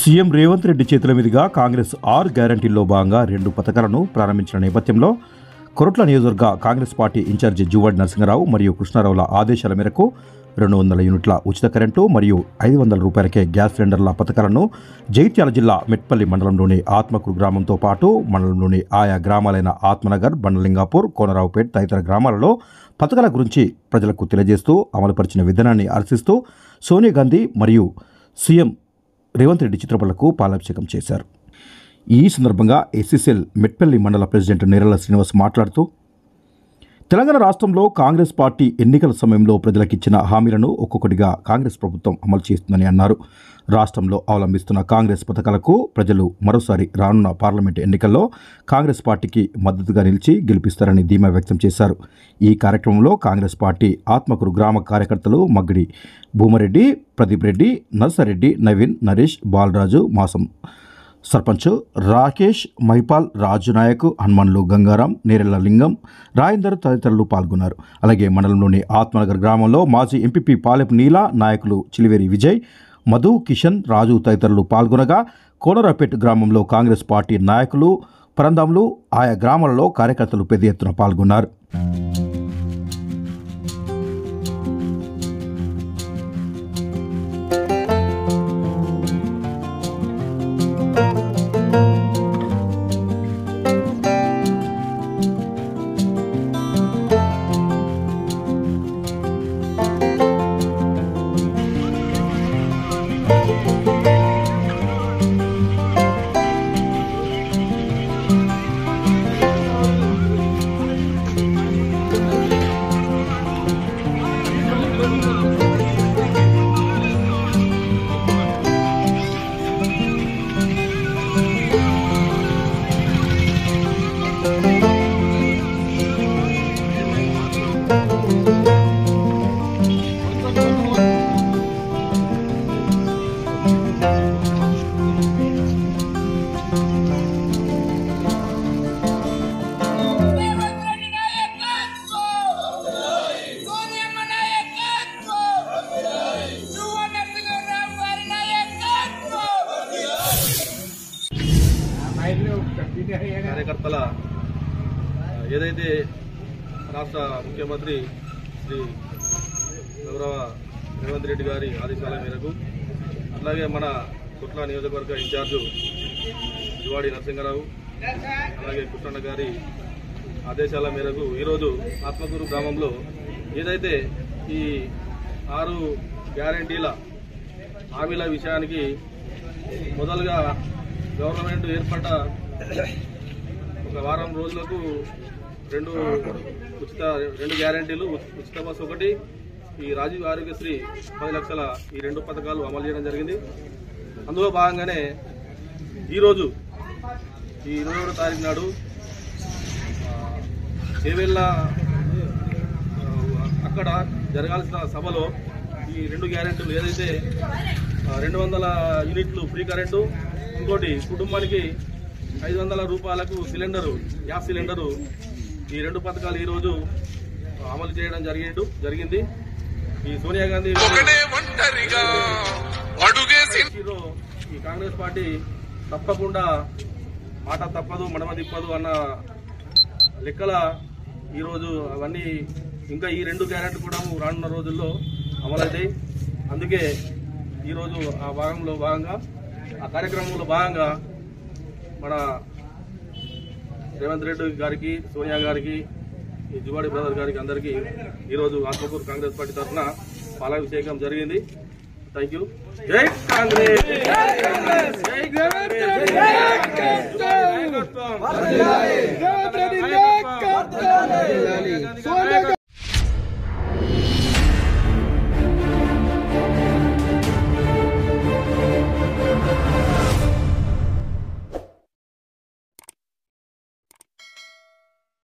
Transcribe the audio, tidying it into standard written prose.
CM Revanth Reddy చేతుల మీదుగా కాంగ్రెస్ 6 గ్యారంటీల్లో భాగంగా 2 పథకాలను ప్రారంభించిన నేపథ్యంలో కొరట్ల నియోజకవర్గ కాంగ్రెస్ పార్టీ ఇన్ఛార్జి జువాడి నరసింహారావు మరియు కృష్ణారావుల ఆదేశాల మేరకు 200 యూనిట్ల ఉచిత కరెంటు మరియు 500 రూపాయలకే గ్యాస్ సిలిండర్ల పథకాలను జగిత్యాల జిల్లా మెట్పల్లి మండలంలోని ఆత్మకూరు గ్రామంతో పాటు మండలంలోని ఆయా గ్రామాలైన ఆత్మనగర్, బండలింగాపూర్, కోనరావుపేట్ తదితర గ్రామాలలో పథకాల గురించి ప్రజలకు తెలియజేస్తూ అమలుపరిచిన విధానాన్ని హర్షిస్తూ సోనియా గాంధీ మరియు సీఎం రేవంత్ రెడ్డి చిత్రపటాలకు పాలాభిషేకం చేశారు. ఈ సందర్భంగా ఎస్సీసీఎల్ మెట్పల్లి మండల ప్రెసిడెంట్ నేరల శ్రీనివాస్ మాట్లాడుతూ తెలంగాణ రాష్ట్రంలో కాంగ్రెస్ పార్టీ ఎన్నికల సమయంలో ప్రజలకిచ్చిన హామీలను ఒక్కొక్కటిగా కాంగ్రెస్ ప్రభుత్వం అమలు చేస్తుందని అన్నారు. రాష్ట్రంలో అవలంబిస్తున్న కాంగ్రెస్ పథకాలకు ప్రజలు మరోసారి రానున్న పార్లమెంటు ఎన్నికల్లో కాంగ్రెస్ పార్టీకి మద్దతుగా నిలిచి గెలిపిస్తారని ధీమా వ్యక్తం చేశారు. ఈ కార్యక్రమంలో కాంగ్రెస్ పార్టీ ఆత్మకూరు గ్రామ కార్యకర్తలు మగ్గిడి భూమారెడ్డి, ప్రదీప్ రెడ్డి, నర్సారెడ్డి, నవీన్, నరేష్, బాలరాజు, మాసం సర్పంచ్ రాకేష్, మైపాల్, రాజు నాయక్, హనుమాన్లు గంగారాం, నేరెళ్ల లింగం, రాజేందర్ తదితరులు పాల్గొన్నారు. అలాగే మండలంలోని ఆత్మనగర్ గ్రామంలో మాజీ ఎంపీపీ పాలెపు నీల, నాయకులు చిలివేరి విజయ్, మధు, కిషన్, రాజు తదితరులు పాల్గొనగా కోనరావుపేట గ్రామంలో కాంగ్రెస్ పార్టీ నాయకులు, పరందాములు, ఆయా గ్రామాలలో కార్యకర్తలు పెద్ద ఎత్తున పాల్గొన్నారు. కార్యకర్తల ఏదైతే రాష్ట్ర ముఖ్యమంత్రి శ్రీ గౌరవ రేవంత్ రెడ్డి గారి ఆదేశాల మేరకు, అలాగే మన కొట్ల నియోజకవర్గ ఇన్ఛార్జు జువాడి నరసింహారావు, అలాగే కృష్ణన్న గారి ఆదేశాల మేరకు ఈరోజు ఆత్మకూరు గ్రామంలో ఏదైతే ఈ 6 గ్యారంటీల హామీల విషయానికి మొదలుగా గవర్నమెంట్ ఏర్పడ్డ ఒక వారం రోజులకు 2 గ్యారంటీలు, ఉచిత బస్సు ఒకటి, ఈ రాజీవ్ ఆరోగ్యశ్రీ 10 లక్షల ఈ 2 పథకాలు అమలు చేయడం జరిగింది. అందులో భాగంగానే ఈరోజు ఈ 27వ తారీఖు నాడు చేవెళ్ళ అక్కడ జరగాల్సిన సభలో ఈ 2 గ్యారెంటీలు ఏదైతే 200 యూనిట్లు ఫ్రీ కరెంటు, ఇంకోటి కుటుంబానికి 500 రూపాయలకు సిలిండరు, గ్యాస్ సిలిండరు, ఈ 2 పథకాలు ఈరోజు అమలు చేయడం జరిగింది. ఈ సోనియా గాంధీ ఈ కాంగ్రెస్ పార్టీ తప్పకుండా మాట తప్పదు, మడమ తిప్పదు అన్న లెక్కల ఈరోజు అవన్నీ ఇంకా ఈ 2 గ్యారెంటీ కూడా రానున్న రోజుల్లో అమలవుతాయి. అందుకే ఈరోజు ఆ కార్యక్రమంలో భాగంగా మన రేవంత్ రెడ్డి గారికి, సోనియా గారికి, ఈ జువాడి బ్రదర్ గారికి అందరికీ ఈరోజు ఆత్మకూరు కాంగ్రెస్ పార్టీ తరఫున పాలాభిషేకం జరిగింది. Thank you. జై కాంగ్రెస్, జై కాంగ్రెస్, జై కాంగ్రెస్.